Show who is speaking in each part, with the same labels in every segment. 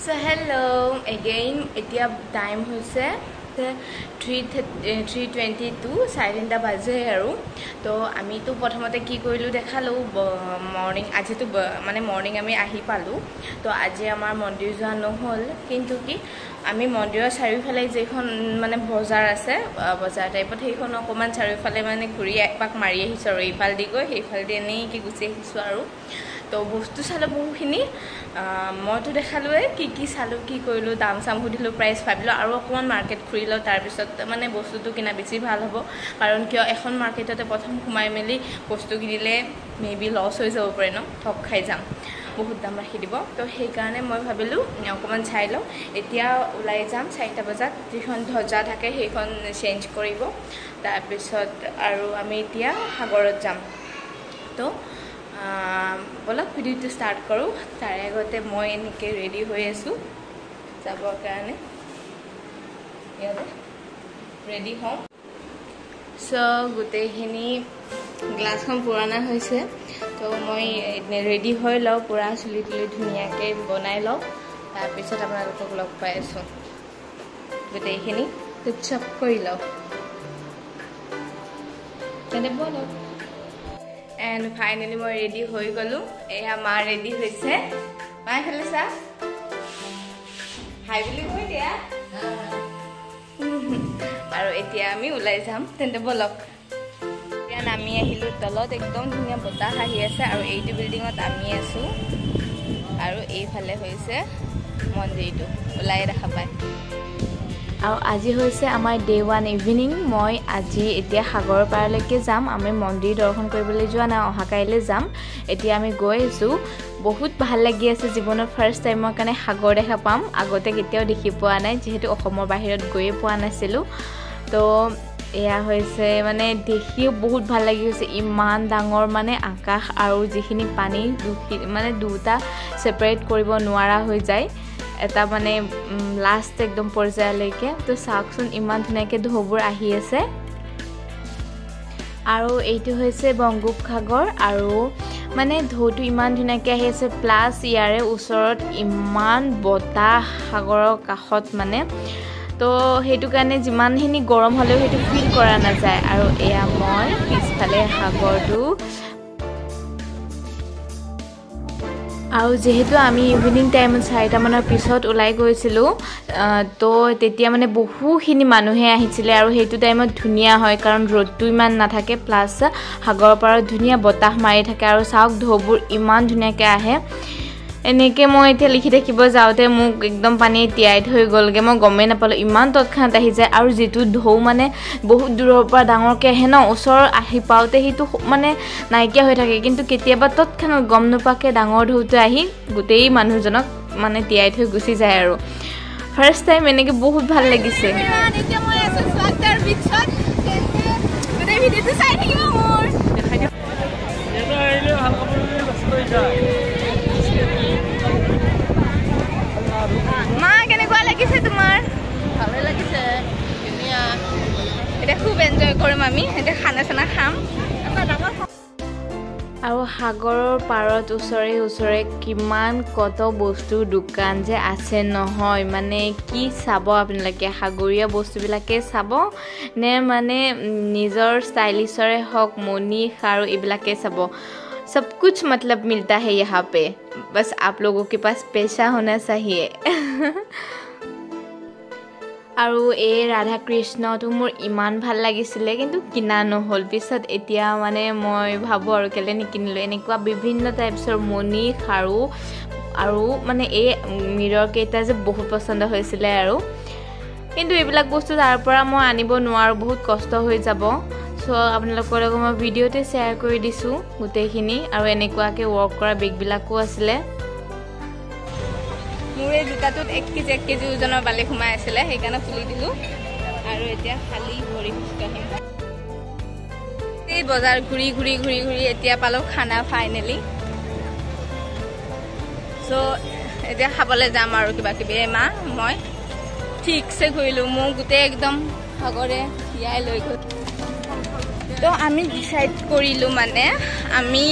Speaker 1: So hello again. Etia time hoise 3:22 3:30 baje aru to ami to prothomote ki koilu dekhalu morning aji to mane morning ami ahi palu to aji amar mondir joa nohol kintu ki আমি মন্দিৰৰ চাৰিওফালে যেখন মানে বজাৰ আছে বজাৰ টাইপত সেইখন অকমান চাৰিওফালে মানে ঘুৰি একপাক মাৰি আহিছো আৰু এইফাল দি গৈ সেইফাল দি এনেই কি গুচি আহিছো আৰু তো বস্তু চালো বহুখিনি মইতো দেখালোৱে কি চালো কি কৰিলো দাম চাম সুধিলো প্ৰাইস ভাবিলো আৰু অকমান মাৰ্কেট ঘুৰিলো তাৰ পিছত মানে বস্তুটো কিনা বেছি ভাল হ'ব কাৰণ কিয় এখন মাৰ্কেটতে প্ৰথম ঘুমাই মেলি বস্তু কিনিলে মেবি লছ হৈ যাব পাৰে ন ঠক খাই যাম বহুত দাম ৰাখি দিব তো সেই কাৰণে মই ভাবিলো অকমান চাই লও এতিয়া উলাই যাম 4টা বজাত যিখন ধ্বজা থাকে সেইখন চেঞ্জ কৰিব তাৰ পিছত আৰু আমি এতিয়া সাগৰত যাম তো বলক ভিডিওটো স্টাৰ্ট কৰো তাৰ আগতে মই এনেকে ৰেডি হৈ আছো যাবৰ কাৰণে ইয়াতে ৰেডি হম সো গুটেখিনি গ্লাছখন পুৰানা হৈছে তো মই ৰেডি হৈ লও পুৰা চুলি তুলি ধুনিয়াকে বনাই লও তাৰ পিছত আপোনালোকক লগ পাই আছো গুটেখিনি চপ কৰি লও তেনে বলো and finally মই ৰেডি হৈ গলো এয়া মা ৰেডি হৈছে মাই খেলছা হাই বুলি কৈ দিয়া আৰু এতিয়া আমি উলাই যাম তেন্তে বলক এতিয়া নামি আহিলো তলত একদম ধুনীয়া বতাহ আহি আছে আৰু এইটো বিল্ডিঙত আমি আছো আৰু এইফালে হৈছে মন্দিৰটো উলাই দেখা পায় আৰু আজি হৈছে আমাৰ ডে 1 ইভিনিং মই আজি এতিয়া সাগৰ পাৰলৈকে যাম আমি মন্দিৰ দৰ্শন কৰিবলৈ যোৱা না অহা কাইলৈ যাম এতিয়া আমি গৈ আছো বহুত ভাল লাগি আছে জীৱনৰ ফাৰ্ষ্ট টাইমৰ কাৰণে সাগৰ দেখা পাম আগতে কেতিয়াও দেখি পোৱা নাই যেহেতু অসমৰ বাহিৰত গৈয়ে পোৱা নাছিলো তো এয়া হৈছে মানে দেখিও বহুত ভাল লাগি গৈছে ইমান ডাঙৰ মানে আকাশ আৰু যিখিনি পানী মানে দুটা সেপাৰেট কৰিব নোৱাৰা হৈ যায় এটা মানে লাষ্ট একদম পৰ্যায়লৈকে তো চাকচোন ইমান ধুনীয়াকে ঢৌবোৰ আহি আছে আৰু এইটো হৈছে বংগোপসাগৰ আৰু মানে ঢৌটো ইমান ধুনীয়াকে আহি আছে প্লাস ইয়াৰে ওচৰত ইমান বতাহ সাগৰৰ কাষত মানে তো হেতু কাৰণে যিমানখিনি গৰম হলেও হেতু ফিল কৰা নাযায় আৰু এয়া মই পিছফালে সাগৰটো আৰু যেহেতু আমি ইভিনিং টাইমত 4টা মানৰ পিছত উলাই গৈছিলো তো তেতিয়া মানে বহুখিনি মানুহে আহিছিলে আৰু হেতু টাইমত ধুনিয়া হয় কাৰণ ৰ'দটো ইমান নাথাকে প্লাস সাগৰৰ পাৰত ধুনিয়া বতাহ মাৰি থাকে আৰু চাওক ঢৌবোৰ ইমান ধুনিয়াকে আহে এনেকে মই এতিয়া লিখি থাকিব যাওতে মোক একদম পানী তিয়াই হৈ গলগে মই গমে নাপালো ইমান তৎক্ষণাত আহি যায় আৰু যেটো ঢৌ মানে বহুত দূৰৰ পৰা ডাঙৰকে আহে ন ওচৰ আহি পাওতে হিটো মানে নাইকিয়া হৈ থাকে কিন্তু কেতিয়াবা তৎক্ষণাত গম নপাকে ডাঙৰ ঢৌটো আহি গোটেই মানুহজনক মানে তিয়াই থৈ গুচি যায় আৰু ফাৰ্ষ্ট টাইম এনেকে বহুত ভাল লাগিছে এতিয়া মই আছো স্বাগতাৰ বিচত গোটেই ভিডিওটো চাই থাকিব মোৰ দেখাই দিয়া এটা আইলে হালকা পৰিলে বস্তু যায় মা কেনেকুৱা লাগিছে তোমাৰ ভালে লাগিছে ধুনীয়া এটা খুব এনজয় কৰিম আমি এটা খানা চানা খাম আৰু সাগৰৰ পাৰত ওচৰে কিমান কত বস্তু দোকান যে আছে নহয় মানে কি চাব আপোনালোকে সাগৰীয় বস্তুবিলাকে চাব নে মানে নিজৰ ষ্টাইলিছৰে হক মনি খাৰু এইবিলাকে চাব सब कुछ मतलब मिलता है यहाँ पे बस आप लोगों के पास पैसा होना चाहिए আৰু এই ৰাধা কৃষ্ণটো মোৰ ইমান ভাল লাগিছিলে কিন্তু কিনা নহল পিছত এতিয়া মানে মই ভাবো আৰু কেলে নিকিনিলো এনেকুৱা বিভিন্ন টাইপছৰ মনি খাৰু আৰু মানে এই মিৰৰ কেইটা যে বহুত পছন্দ হৈছিলে আৰু কিন্তু এইবিলাক বস্তু তাৰ পৰা মই আনিব নোৱাৰো বহুত কষ্ট হৈ যাব সো আপোনালোকৰ লগত মই ভিডিওতে শেয়াৰ কৰি দিছো গুটেখিনি আৰু এনেকুৱাকে ওয়াৰ্ক কৰা বেগবিলাকো আছিলে মুৰে জুতাটোত 1 কেজি ওজনৰ বালি ঘুমাই আছিলে সেইকাৰণে খুলি দিলো আৰু এতিয়া খালি ভৰি খুচকাহিম এই বজাৰ ঘুৰি এতিয়া পালো খানা ফাইনালি সো এতিয়া খাবলৈ যাম আৰু কিবা কিবি মা মই ঠিকছে ঘুৰিলো মই গুটে একদম সাগৰে ইয়াই লৈ গৈ তো আমি ডিসাইড কৰিলো মানে আমি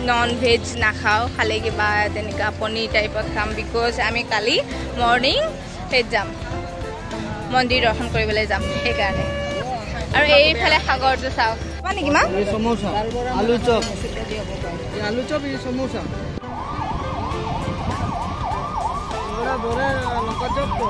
Speaker 1: নন ভেজ নাখাওঁ খালি কিবা তেনেকুৱা পনীৰ টাইপত খাম বিকজ আমি কালি মৰ্ণিং সেই যাম মন্দিৰ দৰ্শন কৰিবলৈ যাম সেইকাৰণে আৰু এইফালে সাগৰটো চাওক পাবা নেকি মা
Speaker 2: সমোসা আলু চপ আলু চপ এই সমোসা বড়া বড়া লঙ্কা চপ তো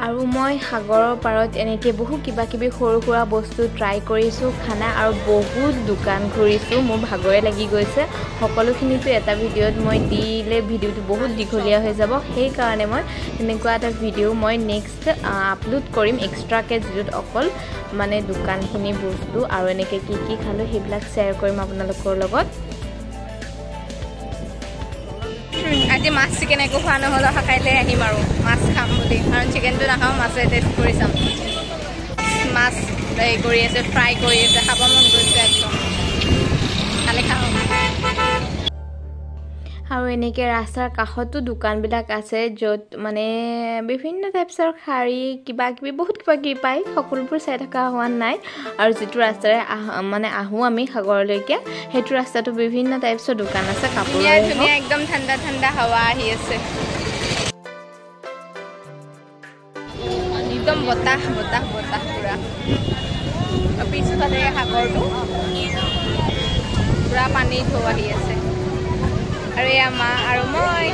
Speaker 1: আৰু মই সাগৰৰ পাৰত এনেকৈ বহু কিবা কিবি সৰু সুৰা বস্তু ট্ৰাই কৰিছোঁ খানা আৰু বহুত দোকান ঘূৰিছোঁ মোৰ ভাগৰে লাগি গৈছে সকলোখিনিতো এটা ভিডিঅ'ত মই দিলে ভিডিঅ'টো বহুত দীঘলীয়া হৈ যাব সেইকাৰণে মই এনেকুৱা এটা ভিডিঅ' মই নেক্সট আপলোড কৰিম এক্সট্ৰাকৈ যিটোত অকল মানে দোকানখিনি বস্তু আৰু এনেকৈ কি কি খালোঁ সেইবিলাক শ্বেয়াৰ কৰিম আপোনালোকৰ লগত আজি মাছ চিকেন একো খোৱা নহ'ল অহা কাইলৈ আহিম আৰু মাছ খাম বুলি কাৰণ চিকেনটো নাখাওঁ মাছে টেষ্ট কৰি চাম মাছ হেৰি কৰি আছে ফ্ৰাই কৰি আছে খাব মন গৈছে একদম খালি খাওঁ আৰু এনেকৈ ৰাস্তাৰ কাষতো দোকানবিলাক আছে য'ত মানে বিভিন্ন টাইপছৰ শাৰী কিবা কিবি বহুত কিবা কিবি পায় সকলোবোৰ চাই থকা হোৱা নাই আৰু যিটো ৰাস্তাৰে মানে আহোঁ আমি সাগৰলৈকে সেইটো ৰাস্তাটো বিভিন্ন টাইপছৰ দোকান আছে কাপোৰ ধুনীয়া একদম ঠাণ্ডা ঠাণ্ডা হাৱা আহি আছে একদম বতাহ বতাহ বতাহ পুৰা পিছফালে সাগৰটো পুৰা পানী ঢৌ আহি আছে আৰু এয়া মা আৰু মই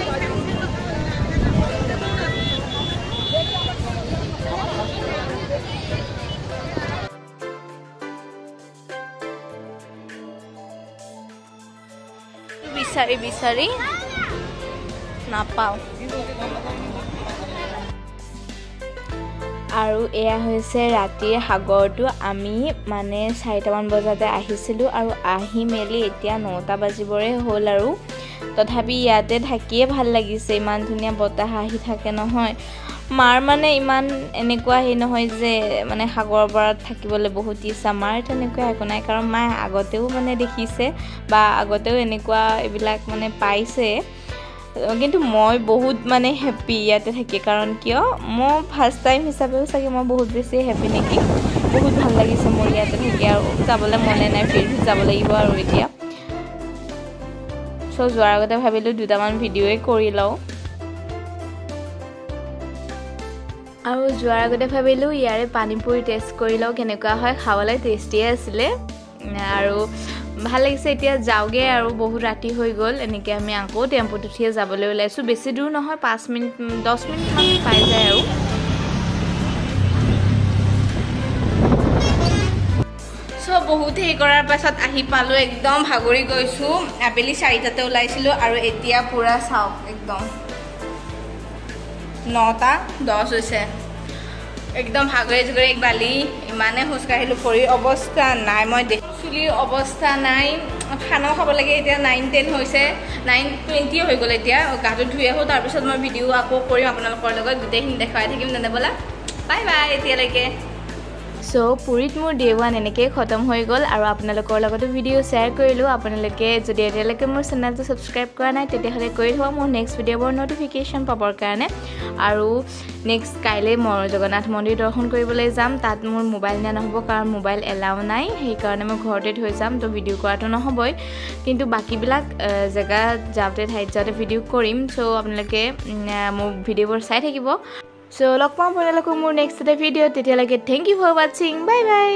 Speaker 1: বিচাৰি বিচাৰি নাপাওঁ আৰু এয়া হৈছে ৰাতিৰ সাগৰটো আমি মানে 4টামান বজাতে আহিছিলোঁ আৰু আহি মেলি এতিয়া 9টা বাজিবৰে হ'ল আৰু তথাপি ইয়াতে থাকিয়ে ভাল লাগিছে ইমান ধুনীয়া বতাহ আহি থাকে নহয় মাৰ মানে ইমান এনেকুৱা হেৰি নহয় যে মানে সাগৰৰ পাৰত থাকিবলৈ বহুত ইচ্ছা মাৰ তেনেকুৱা একো নাই কাৰণ মায়ে আগতেও মানে দেখিছে বা আগতেও এনেকুৱা এইবিলাক মানে পাইছে কিন্তু মই বহুত মানে হেপী ইয়াতে থাকি কাৰণ কিয় মই ফাৰ্ষ্ট টাইম হিচাপেও চাগে মই বহুত বেছি হেপী নেকি বহুত ভাল লাগিছে মোৰ ইয়াতে থাকি আৰু যাবলৈ মনে নাই ফিৰ যাব লাগিব আৰু এতিয়া চ' যোৱাৰ আগতে ভাবিলোঁ 2টামান ভিডিঅ'ই কৰি লওঁ আৰু যোৱাৰ আগতে ভাবিলোঁ ইয়াৰে পানীপুৰি টেষ্ট কৰি লওঁ কেনেকুৱা হয় খাবলৈ টেষ্টিয়ে আছিলে আৰু ভাল লাগিছে এতিয়া যাওঁগৈ আৰু বহুত ৰাতি হৈ গ'ল এনেকৈ আমি আকৌ টেম্পুত উঠিয়ে যাবলৈ ওলাইছোঁ বেছি দূৰ নহয় 5 মিনিট 10 মিনিটমান পাই যায় আৰু চ' বহুত হেৰি কৰাৰ পাছত আহি পালোঁ একদম ভাগৰি গৈছোঁ আবেলি 4টাতে ওলাইছিলোঁ আৰু এতিয়া পূৰা চাওক একদম 9:10 হৈছে একদম ভাগৰি জুগৰি বালি ইমানে খোজকাঢ়িলোঁ ভৰিৰ অৱস্থা নাই মই চুলিৰ অৱস্থা নাই খানাও খাব লাগে এতিয়া 9:10 হৈছে 9:20 হৈ গ'ল এতিয়া গাটো ধুই আহোঁ তাৰপিছত মই ভিডিঅ' আকৌ কৰিম আপোনালোকৰ লগত গোটেইখিনি দেখাই থাকিম তেনে ব'লা বাই বাই এতিয়ালৈকে চ' পুৰীত মোৰ ডে 1 এনেকৈ খতম হৈ গ'ল আৰু আপোনালোকৰ লগতো ভিডিঅ' শ্বেয়াৰ কৰিলোঁ আপোনালোকে যদি এতিয়ালৈকে মোৰ চেনেলটো ছাবস্ক্ৰাইব কৰা নাই তেতিয়াহ'লে কৰি থ'ব মোৰ নেক্সট ভিডিঅ'বোৰ ন'টিফিকেশ্যন পাবৰ কাৰণে আৰু নেক্সট কাইলৈ মই জগন্নাথ মন্দিৰ দৰ্শন কৰিবলৈ যাম তাত মোৰ মোবাইল নিয়া নহ'ব কাৰণ মোবাইল এলাও নাই সেইকাৰণে মই ঘৰতে থৈ যাম তো ভিডিঅ' কৰাটো নহ'বই কিন্তু বাকীবিলাক জেগাত যাওঁতে ঠাইত যাওঁতে ভিডিঅ' কৰিম চ' আপোনালোকে মোৰ ভিডিঅ'বোৰ চাই থাকিব চ' লগ পাম আপোনালোকক মোৰ নেক্সট এটা ভিডিঅ'ত তেতিয়ালৈকে থেংক ইউ ফৰ ৱাচিং বাই বাই